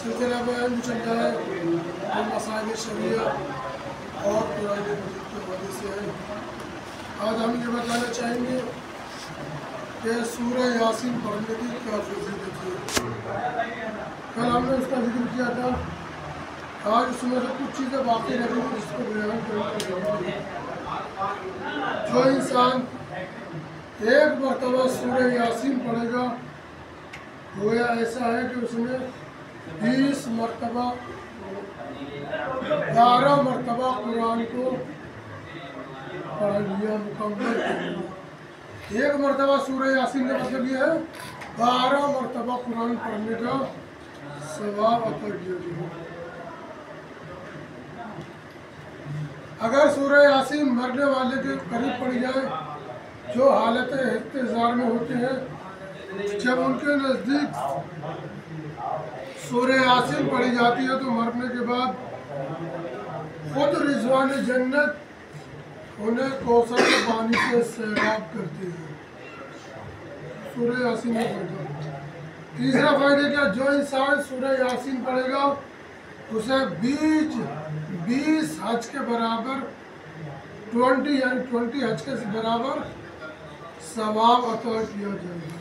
سلسلہ بیان چل رہا ہے مسائل شریعہ اور قرآن مجید کے حوالے سے ہے۔ آج ہم یہ بتانا چاہیں گے کہ سورہ یاسین پڑھنے کی کیا فضیلت ہے۔ کل ہم نے اس کا ذکر کیا تھا، آج اس میں سے کچھ چیزیں باقی رہیں گی جس کو بیان کرنا ہے۔ جو انسان ایک مرتبہ سورہ یاسین پڑھے گا گویا ایسا ہے کہ اس نے 20 مرتبہ 12 مرتبہ قرآن کو پڑھ لیا، مکمل کر لیا۔ ایک مرتبہ سورہ یاسین کا مطلب یہ ہے 12 مرتبہ قرآن پڑھنے کا ثواب عطا کیا گیا۔ اگر سورہ یاسین مرنے والے کے قریب پڑھی جائے جو حالت احتضار میں ہوتے ہیں، جب ان کے نزدیک سورہ یاسین پڑھی جاتی ہے تو مرنے کے بعد خود رضوان جنت انہیں کوثر کے پانی سے سیراب کرتے ہیں۔ سورہ یاسین میں پڑھتا۔ تیسرا فائدہ کیا؟ جو انسان سورہ یاسین پڑھے گا اسے 20 حج کے برابر 20 حج کے برابر ثواب عطا کیا جائے گا۔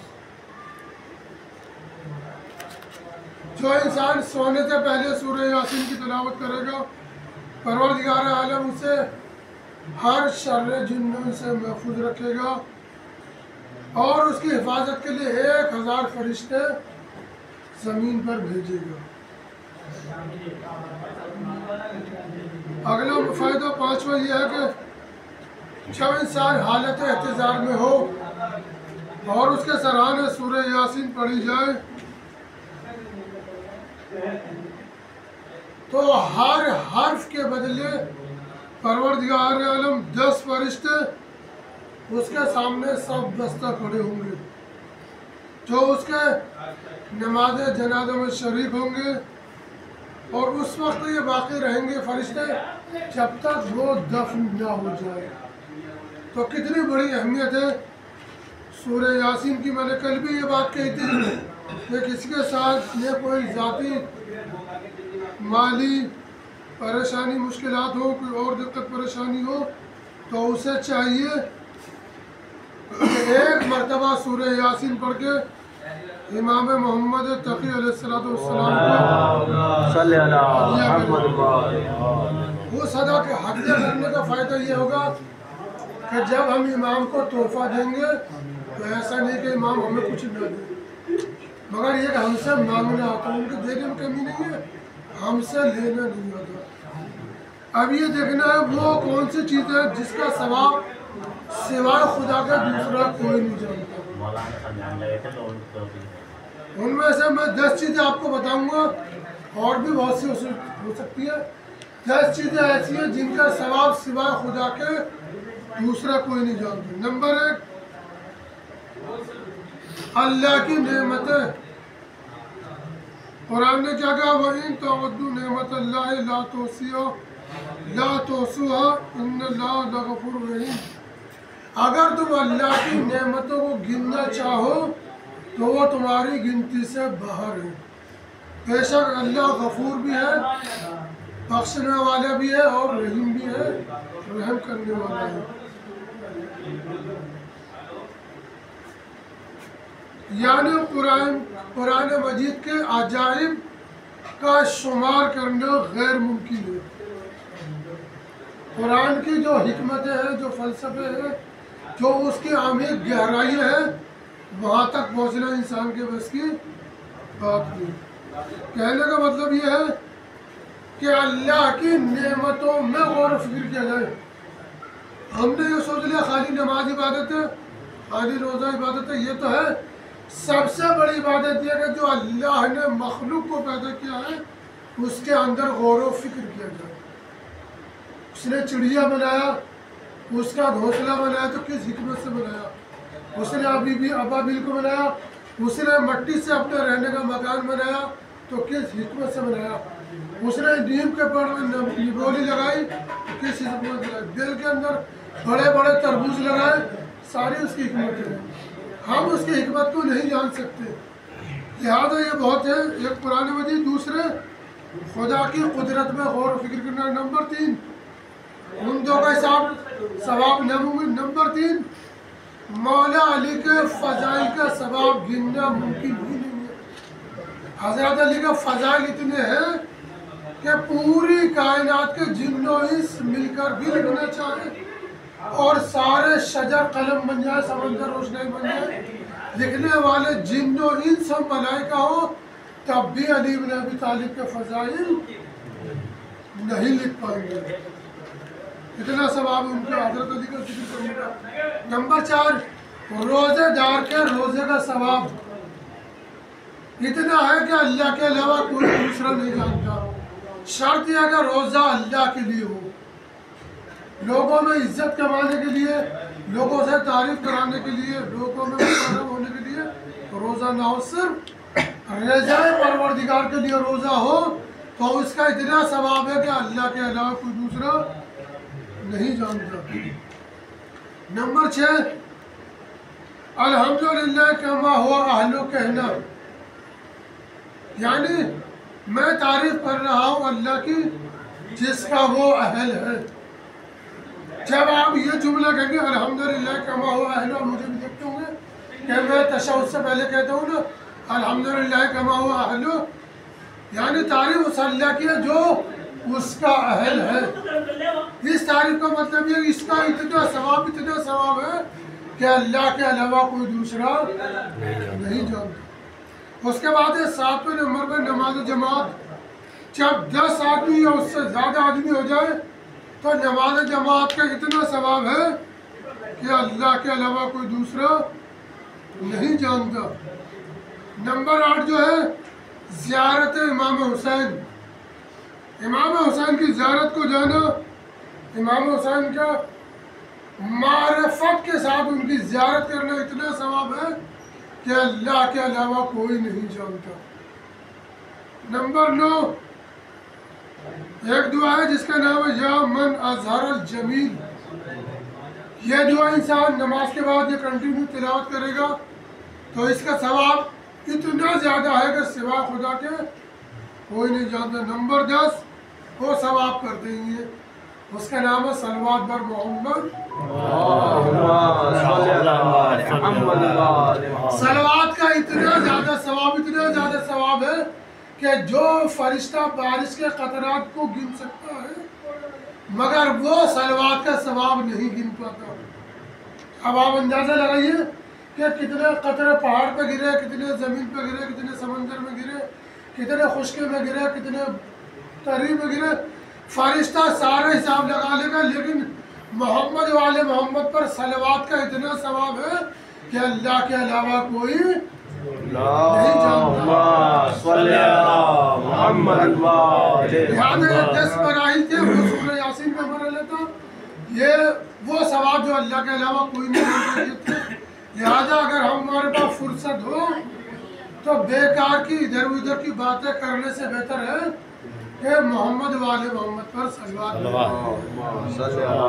جو انسان سونے سے پہلے سورہ یاسین کی تلاوت کرے گا پروردگار عالم اسے ہر شر جنوں سے محفوظ رکھے گا اور اس کی حفاظت کے لیے 1000 فرشتے زمین پر بھیجے گا۔ اگلا فائدہ 5واں یہ ہے کہ جب انسان حالت احتضار میں ہو اور اس کے سرانے سورہ یاسین پڑھی جائے تو ہر حرف کے بدلے پروردگار عالم 10 فرشتے اس کے سامنے سب دستہ کھڑے ہوں گے جو اس کے نماز جنازہ میں شریک ہوں گے، اور اس وقت یہ باقی رہیں گے فرشتے جب تک وہ دفن نہ ہو جائے۔ تو کتنی بڑی اہمیت ہے سورہ یاسین کی۔ میں نے کل بھی یہ بات کہی تھی کہ کسی کے ساتھ یہ کوئی ذاتی مالی پریشانی مشکلات ہو، کوئی اور دقت پریشانی ہو تو اسے چاہیے کہ ایک مرتبہ سورہ یاسین پڑھ کے امام محمد تقی علیہ السلام وہ صدا کے ہدیہ کرنے کا فائدہ یہ ہوگا کہ جب ہم امام کو تحفہ دیں گے تو ایسا نہیں کہ امام ہمیں کچھ نہ دے، مگر یہ کہ ہم سے مانگنا آتا، ان کے دینے میں کمی نہیں ہے، ہم سے لینا نہیں آتا۔ اب یہ دیکھنا ہے وہ کون سی چیز ہے جس کا ثواب سوائے خدا کا دوسرا کوئی نہیں جانتا۔ ان میں سے میں 10 چیزیں آپ کو بتاؤں گا، اور بھی بہت سی ہو سکتی ہے۔ 10 چیزیں ایسی ہیں جن کا ثواب سوائے خدا کے دوسرا کوئی نہیں جانتا۔ نمبر 1، اللہ کی نعمتیں۔ قرآن نے کیا کہا؟ وَإِن تَعُدُّوا نِعْمَتَ اللَّهِ لَا تُحْصُوهَا إِنَّ اللَّهَ لَغَفُورٌ رَحِيمٌ۔ اگر تم اللہ کی نعمتوں کو گننا چاہو تو وہ تمہاری گنتی سے باہر ہے۔ بے شک اللہ غفور بھی ہے، بخشنے والا بھی ہے، اور رحیم بھی ہے، رحم کرنے والا ہے۔ یعنی قرآن مجید کے عجائب کا شمار کرنا غیر ممکن ہے۔ قرآن کی جو حکمتیں ہیں، جو فلسفے ہیں، جو اس کی عمیق گہرائی ہے، وہاں تک پہنچنا انسان کے بس کی بات نہیں۔ کہنے کا مطلب یہ ہے کہ اللہ کی نعمتوں میں غور و فکر کیا جائے۔ ہم نے یہ سوچ لیا خالی نماز عبادت ہے، خالی روزہ عبادت ہے، یہ تو ہے۔ سب سے بڑی عبادت یہ کہ جو اللہ نے مخلوق کو پیدا کیا ہے اس کے اندر غور و فکر کیا جائے۔ اس نے چڑیا بنایا، اس کا گھونسلہ بنایا تو کس حکمت سے بنایا؟ اس نے ابابیل کو بنایا، اس نے مٹی سے اپنے رہنے کا مکان بنایا تو کس حکمت سے بنایا؟ اس نے نیم کے پیڑ میں نبولی لگائی تو کس حکمت سے لگائی؟ دل کے اندر بڑے بڑے تربوز لگائے، ساری اس کی حکمت ہے، ہم اس کی حکمت کو نہیں جان سکتے، لہذا یہ بہت ہے۔ ایک قرآن مجید، دوسرے خدا کی قدرت میں غور و فکر کرنا۔ نمبر 3 ان دو کا حساب ثواب ناممکن۔ نمبر 3 مولا علی کے فضائل کا ثواب گننا ممکن ہی نہیں ہے۔ حضرت علی کے فضائل اتنے ہیں کہ پوری کائنات کے جن و انس مل کر بھی لکھنا چاہیں اور سارے شجر قلم بن جائے، سمندر روشنائی بن جائے، لکھنے والے جن و انس اور ملائکہ ہو، تب بھی علی بن ابی طالب کے فضائل نہیں لکھ پائیں گے، اتنا ثواب ان کے حضرت علی کا ذکر کروں گا۔ نمبر 4 روزے دار کے روزے کا ثواب اتنا ہے کہ اللہ کے علاوہ کوئی دوسرا نہیں جانتا۔ شرط یہ ہے کہ روزہ اللہ کے لیے ہو، لوگوں میں عزت کمانے کے لیے، لوگوں سے تعریف کرانے کے لیے، لوگوں میں مقرب ہونے کے لیے روزہ نہ ہو، صرف رضا پروردگار کے لیے روزہ ہو تو اس کا اتنا ثواب ہے کہ اللہ کے علاوہ کوئی دوسرا نہیں جانتا۔ نمبر 6 الحمدللہ کما ہوا اہلو کہنا، یعنی میں تعریف کر رہا ہوں اللہ کی جس کا وہ اہل ہے۔ جب آپ یہ جملہ کہیں گے الحمدللہ کما ہوا اہلو، مجھے بھی دیکھتے ہوں گے کہ میں تشہد سے پہلے کہتا ہوں نا الحمدللہ کما ہوا اہلو، یعنی تعریف اس اللہ کی ہے جو اس کا اہل ہے۔ اس تعریف کا مطلب یہ اس کا اتنا ثواب ہے کہ اللہ کے علاوہ کوئی دوسرا نہیں جانتا۔ اس کے بعد 7ویں نمبر پر نماز جماعت، جب 10 آدمی یا اس سے زیادہ آدمی ہو جائے تو نماز جماعت کا اتنا ثواب ہے کہ اللہ کے علاوہ کوئی دوسرا نہیں جانتا۔ نمبر 8 جو ہے زیارت امام حسین، امام حسین کی زیارت کو جانا، امام حسین کا معرفت کے ساتھ ان کی زیارت کرنا اتنا ثواب ہے کہ اللہ کے علاوہ کوئی نہیں جانتا۔ نمبر 9 ایک دعا ہے جس کا نام ہے یا من اظہر الجمیل، یہ دعا انسان نماز کے بعد یہ کنٹینیو تلاوت کرے گا تو اس کا ثواب اتنا زیادہ ہے کہ سوا خدا کے کوئی نہیں جانتا۔ نمبر 10 وہ ثواب کرتے ہی ہیں، اس کا نام ہے صلوات بر محمد، صلوات کا اتنا زیادہ ثواب ہے کہ جو فرشتہ بارش کے قطرات کو گن سکتا ہے مگر وہ صلوات کا ثواب نہیں گن پاتا۔ اب آپ اندازہ لگائیے کہ کتنے قطرے پہاڑ پہ گرے، کتنے زمین پہ گرے، کتنے سمندر میں گرے، کتنے خشکی میں گرے، کتنے تری میں گرے، فرشتہ سارا حساب لگا لے گا، لیکن محمد والے محمد پر صلوات کا اتنا ثواب ہے کہ اللہ کے علاوہ کوئی نہیں جانتا۔ لہٰذا 10 مراحل تھے، وہ سورہ یاسین میں پڑھ لیتا، یہ وہ ثواب جو اللہ کے علاوہ کوئی نہیں جانتا۔ لہٰذا اگر ہمارے پاس فرصت ہو تو بیکار کی ادھر ادھر کی باتیں کرنے سے بہتر ہے کہ محمد والے محمد پر صلوات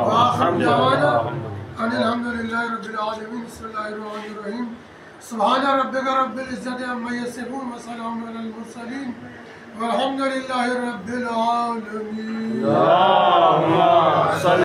وآخر دعوانا ان الحمدللہ رب العالمین۔ بسم اللہ الرحمن الرحیم، سبحان ربک رب العزت عما یصفون وسلام علی المرسلین والحمدللہ رب العالمین۔